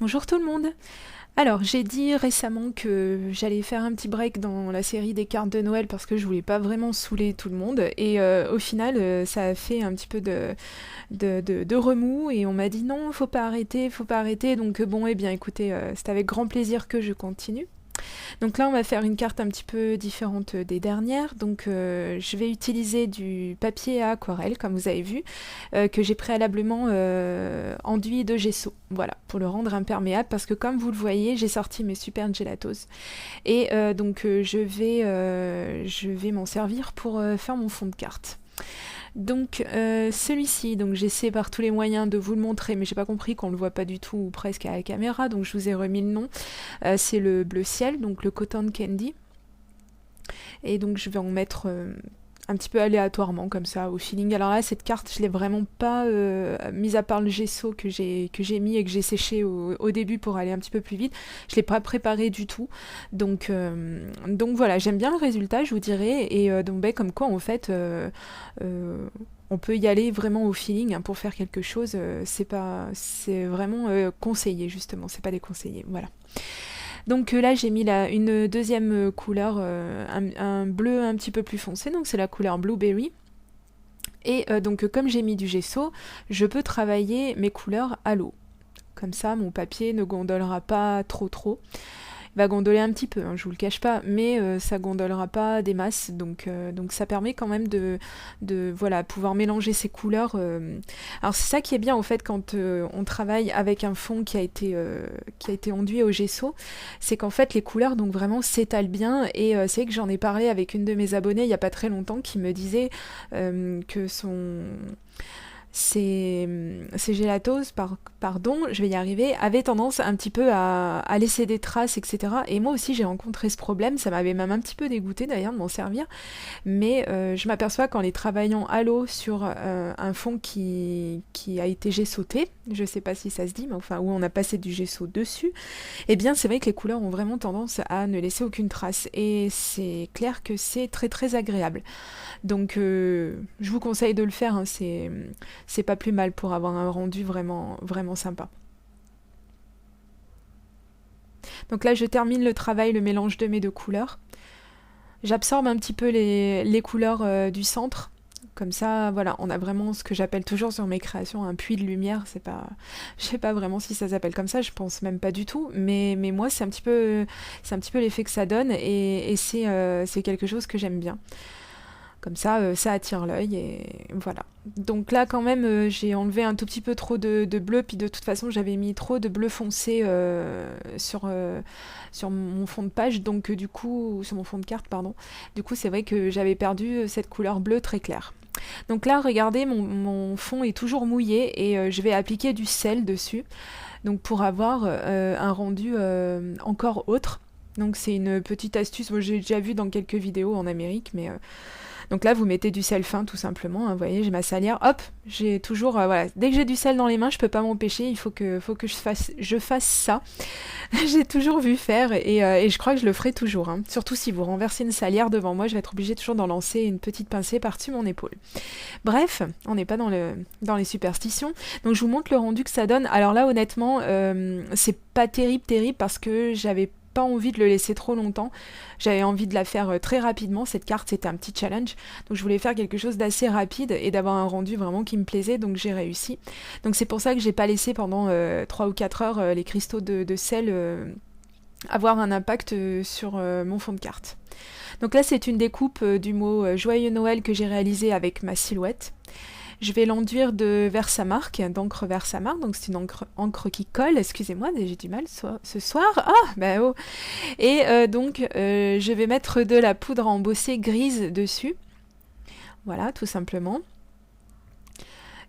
Bonjour tout le monde. Alors, j'ai dit récemment que j'allais faire un petit break dans la série des cartes de Noël parce que je voulais pas vraiment saouler tout le monde. Et au final, ça a fait un petit peu de remous et on m'a dit non, faut pas arrêter, faut pas arrêter. Donc bon, eh bien écoutez, c'est avec grand plaisir que je continue. Donc là, on va faire une carte un petit peu différente des dernières. Donc je vais utiliser du papier à aquarelle, comme vous avez vu, que j'ai préalablement enduit de gesso. Voilà, pour le rendre imperméable, parce que comme vous le voyez, j'ai sorti mes super gelatos. Et donc je vais m'en servir pour faire mon fond de carte. Donc celui-ci, donc j'essaie par tous les moyens de vous le montrer, mais j'ai pas compris qu'on le voit pas du tout ou presque à la caméra, donc je vous ai remis le nom. C'est le bleu ciel, donc le Cotton Candy. Et donc je vais en mettre un petit peu aléatoirement comme ça au feeling. Alors là, cette carte, je l'ai vraiment pas mis à part le gesso que j'ai mis et que j'ai séché au début pour aller un petit peu plus vite. Je l'ai pas préparé du tout. Donc voilà, j'aime bien le résultat, je vous dirais. Et donc comme quoi en fait. On peut y aller vraiment au feeling hein, pour faire quelque chose. C'est vraiment conseillé justement. C'est pas déconseillé. Voilà. Donc là j'ai mis une deuxième couleur, un bleu un petit peu plus foncé, donc c'est la couleur Blueberry. Et donc comme j'ai mis du gesso, je peux travailler mes couleurs à l'eau. Comme ça mon papier ne gondolera pas trop. Il va gondoler un petit peu, hein, je vous le cache pas, mais ça gondolera pas des masses, donc ça permet quand même de voilà, pouvoir mélanger ces couleurs. Alors c'est ça qui est bien en fait quand on travaille avec un fond qui a été enduit au gesso, c'est qu'en fait les couleurs donc vraiment s'étalent bien et c'est vrai que j'en ai parlé avec une de mes abonnées il y a pas très longtemps qui me disait que ces gelatos, pardon, je vais y arriver, avaient tendance un petit peu à laisser des traces, etc. Et moi aussi j'ai rencontré ce problème, ça m'avait même un petit peu dégoûté d'ailleurs de m'en servir, mais je m'aperçois qu'en les travaillant à l'eau sur un fond qui a été gessoté, je sais pas si ça se dit, mais enfin où on a passé du gesso dessus, eh bien c'est vrai que les couleurs ont vraiment tendance à ne laisser aucune trace, et c'est clair que c'est très très agréable. Donc je vous conseille de le faire, hein, c'est pas plus mal pour avoir un rendu vraiment, vraiment sympa. Donc là je termine le travail, le mélange de mes deux couleurs. J'absorbe un petit peu les couleurs du centre. Comme ça, voilà, on a vraiment ce que j'appelle toujours sur mes créations un puits de lumière. C'est pas, je sais pas vraiment si ça s'appelle comme ça, je pense même pas du tout. Mais moi, c'est un petit peu l'effet que ça donne et c'est quelque chose que j'aime bien. Comme ça attire l'œil et voilà. Donc là, quand même, j'ai enlevé un tout petit peu trop de bleu, puis de toute façon, j'avais mis trop de bleu foncé sur mon fond de page, donc du coup, sur mon fond de carte, pardon. Du coup, c'est vrai que j'avais perdu cette couleur bleue très claire. Donc là, regardez, mon fond est toujours mouillé et je vais appliquer du sel dessus, donc pour avoir un rendu encore autre. Donc c'est une petite astuce, moi j'ai déjà vu dans quelques vidéos en Amérique, mais donc là, vous mettez du sel fin tout simplement. Hein, vous voyez, j'ai ma salière. Hop, j'ai toujours voilà. Dès que j'ai du sel dans les mains, je peux pas m'empêcher. Il faut que je fasse ça. J'ai toujours vu faire et je crois que je le ferai toujours. Hein. Surtout si vous renversez une salière devant moi, je vais être obligée toujours d'en lancer une petite pincée par-dessus mon épaule. Bref, on n'est pas dans les superstitions. Donc je vous montre le rendu que ça donne. Alors là, honnêtement, c'est pas terrible parce que j'avais pas envie de le laisser trop longtemps. J'avais envie de la faire très rapidement. Cette carte, c'était un petit challenge. Donc je voulais faire quelque chose d'assez rapide et d'avoir un rendu vraiment qui me plaisait. Donc j'ai réussi. Donc c'est pour ça que j'ai pas laissé pendant 3 ou 4 heures les cristaux de sel avoir un impact sur mon fond de carte. Donc là, c'est une découpe du mot Joyeux Noël que j'ai réalisé avec ma silhouette. Je vais l'enduire de Versamark, d'encre Versamark, donc c'est une encre qui colle, excusez-moi, j'ai du mal ce soir. Ah, bah oh. Et donc, je vais mettre de la poudre à embosser grise dessus. Voilà, tout simplement.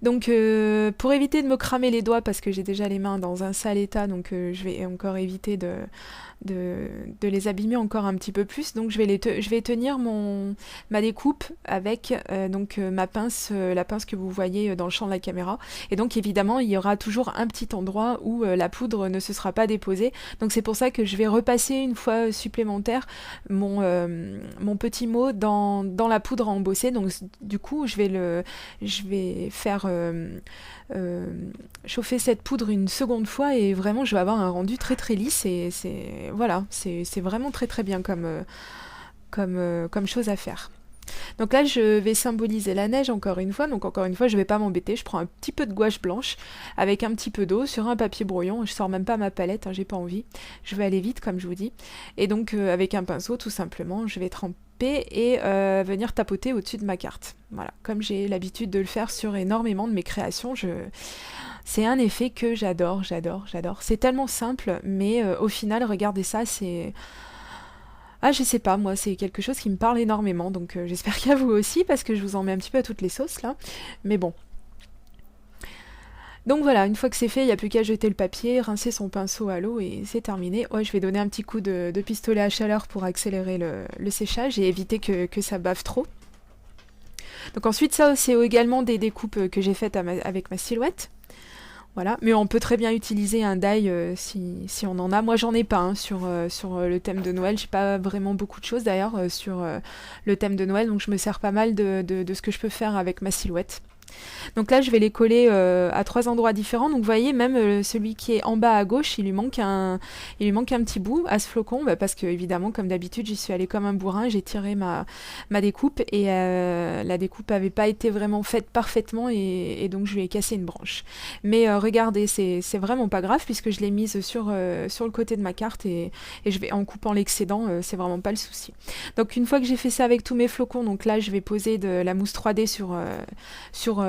Donc, pour éviter de me cramer les doigts, parce que j'ai déjà les mains dans un sale état, donc je vais encore éviter de les abîmer encore un petit peu plus. Donc je vais tenir ma découpe avec ma pince, la pince que vous voyez dans le champ de la caméra. Et donc évidemment il y aura toujours un petit endroit où la poudre ne se sera pas déposée. Donc c'est pour ça que je vais repasser une fois supplémentaire mon petit mot dans la poudre à embosser. Donc du coup je vais faire euh, chauffer cette poudre une seconde fois et vraiment je vais avoir un rendu très très lisse et voilà, c'est vraiment très très bien comme chose à faire. Donc là, je vais symboliser la neige encore une fois. Donc encore une fois, je vais pas m'embêter. Je prends un petit peu de gouache blanche avec un petit peu d'eau sur un papier brouillon. Je sors même pas ma palette, hein, j'ai pas envie. Je vais aller vite, comme je vous dis. Et donc avec un pinceau, tout simplement, je vais tremper et venir tapoter au-dessus de ma carte. Voilà, comme j'ai l'habitude de le faire sur énormément de mes créations, c'est un effet que j'adore, j'adore, j'adore. C'est tellement simple, mais au final, regardez ça, c'est... Ah, je sais pas, moi, c'est quelque chose qui me parle énormément, donc j'espère qu'à vous aussi, parce que je vous en mets un petit peu à toutes les sauces, là. Mais bon. Donc voilà, une fois que c'est fait, il n'y a plus qu'à jeter le papier, rincer son pinceau à l'eau, et c'est terminé. Ouais, je vais donner un petit coup de pistolet à chaleur pour accélérer le séchage et éviter que ça bave trop. Donc ensuite, ça, c'est également des découpes que j'ai faites avec ma silhouette. Voilà, mais on peut très bien utiliser un die si on en a. Moi, j'en ai pas hein, sur le thème de Noël. J'ai pas vraiment beaucoup de choses d'ailleurs sur le thème de Noël, donc je me sers pas mal de ce que je peux faire avec ma silhouette. Donc là, je vais les coller à 3 endroits différents. Donc vous voyez, même celui qui est en bas à gauche, il lui manque un petit bout à ce flocon, parce que évidemment, comme d'habitude, j'y suis allée comme un bourrin, j'ai tiré ma découpe et la découpe n'avait pas été vraiment faite parfaitement et donc je lui ai cassé une branche. Mais regardez, c'est vraiment pas grave puisque je l'ai mise sur le côté de ma carte et je vais en coupant l'excédent, c'est vraiment pas le souci. Donc une fois que j'ai fait ça avec tous mes flocons, donc là je vais poser de la mousse 3D sur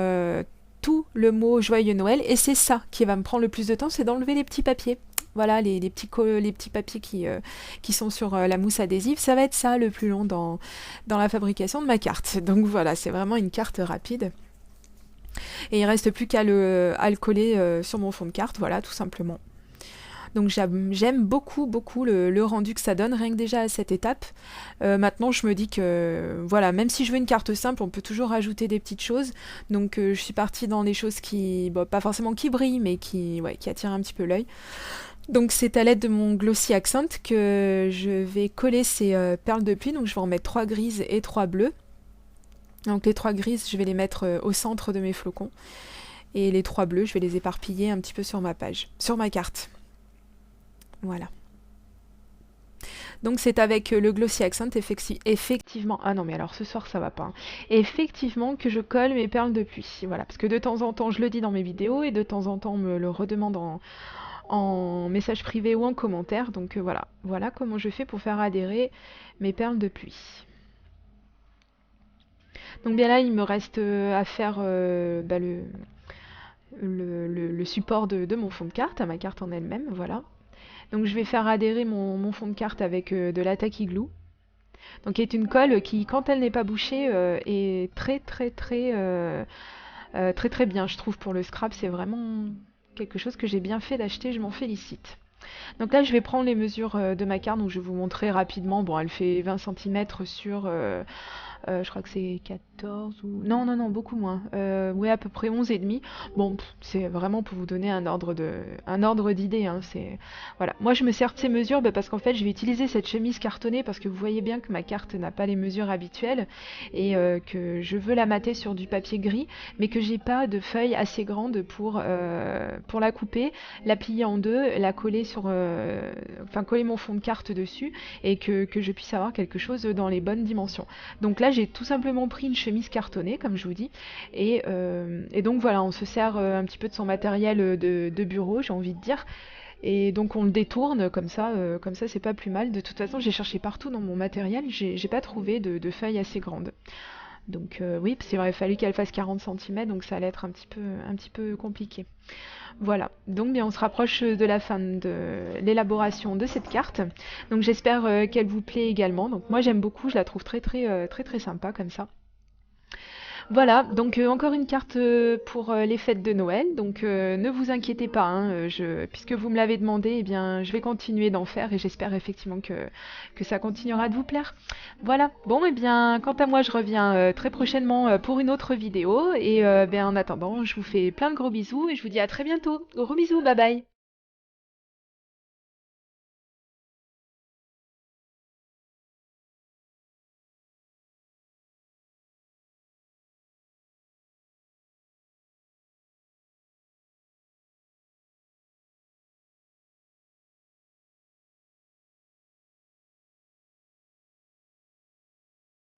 tout le mot Joyeux Noël et c'est ça qui va me prendre le plus de temps, c'est d'enlever les petits papiers. Voilà, les petits papiers qui sont sur la mousse adhésive, ça va être ça le plus long dans la fabrication de ma carte. Donc voilà, c'est vraiment une carte rapide. Et il reste plus qu'à le coller sur mon fond de carte, voilà, tout simplement. Donc j'aime beaucoup le rendu que ça donne, rien que déjà à cette étape. Maintenant je me dis que voilà, même si je veux une carte simple, on peut toujours rajouter des petites choses. Donc je suis partie dans des choses qui, bon, pas forcément qui brillent, mais qui attirent un petit peu l'œil. Donc c'est à l'aide de mon Glossy Accent que je vais coller ces perles de pluie. Donc je vais en mettre 3 grises et 3 bleues. Donc les 3 grises, je vais les mettre au centre de mes flocons. Et les 3 bleus, je vais les éparpiller un petit peu sur ma page, sur ma carte. Voilà. Donc c'est avec le Glossy Accent effectivement... Ah non mais alors ce soir ça va pas. Hein. Effectivement que je colle mes perles de pluie. Voilà, parce que de temps en temps je le dis dans mes vidéos et de temps en temps on me le redemande en message privé ou en commentaire. Donc voilà. Voilà comment je fais pour faire adhérer mes perles de pluie. Donc bien là il me reste à faire le support de mon fond de carte, à ma carte en elle-même, voilà. Donc je vais faire adhérer mon fond de carte avec de la Tacky Glue. Donc qui est une colle qui, quand elle n'est pas bouchée, est très bien, je trouve, pour le scrap. C'est vraiment quelque chose que j'ai bien fait d'acheter, je m'en félicite. Donc là je vais prendre les mesures de ma carte, donc je vais vous montrer rapidement. Bon, elle fait 20 cm sur... je crois que c'est 14 ou... Non, beaucoup moins. Oui, à peu près 11 et demi. Bon, c'est vraiment pour vous donner un ordre d'idée. Hein, voilà. Moi, je me sers de ces mesures parce qu'en fait, je vais utiliser cette chemise cartonnée parce que vous voyez bien que ma carte n'a pas les mesures habituelles et que je veux la mater sur du papier gris, mais que j'ai pas de feuille assez grande pour la couper, la plier en deux, la coller coller mon fond de carte dessus et que je puisse avoir quelque chose dans les bonnes dimensions. Donc là, j'ai tout simplement pris une chemise cartonnée, comme je vous dis, et donc voilà, on se sert un petit peu de son matériel de bureau, j'ai envie de dire, et donc on le détourne comme ça c'est pas plus mal. De toute façon, j'ai cherché partout dans mon matériel, j'ai pas trouvé de feuilles assez grandes. Donc oui, parce qu'il aurait fallu qu'elle fasse 40 cm, donc ça allait être un petit peu compliqué. Voilà, donc bien on se rapproche de la fin de l'élaboration de cette carte. Donc j'espère qu'elle vous plaît également. Donc moi j'aime beaucoup, je la trouve très sympa comme ça. Voilà, donc encore une carte pour les fêtes de Noël. Donc ne vous inquiétez pas, hein, puisque vous me l'avez demandé, eh bien je vais continuer d'en faire et j'espère effectivement que ça continuera de vous plaire. Voilà, bon eh bien quant à moi je reviens très prochainement pour une autre vidéo et en attendant je vous fais plein de gros bisous et je vous dis à très bientôt. Gros bisous, bye bye.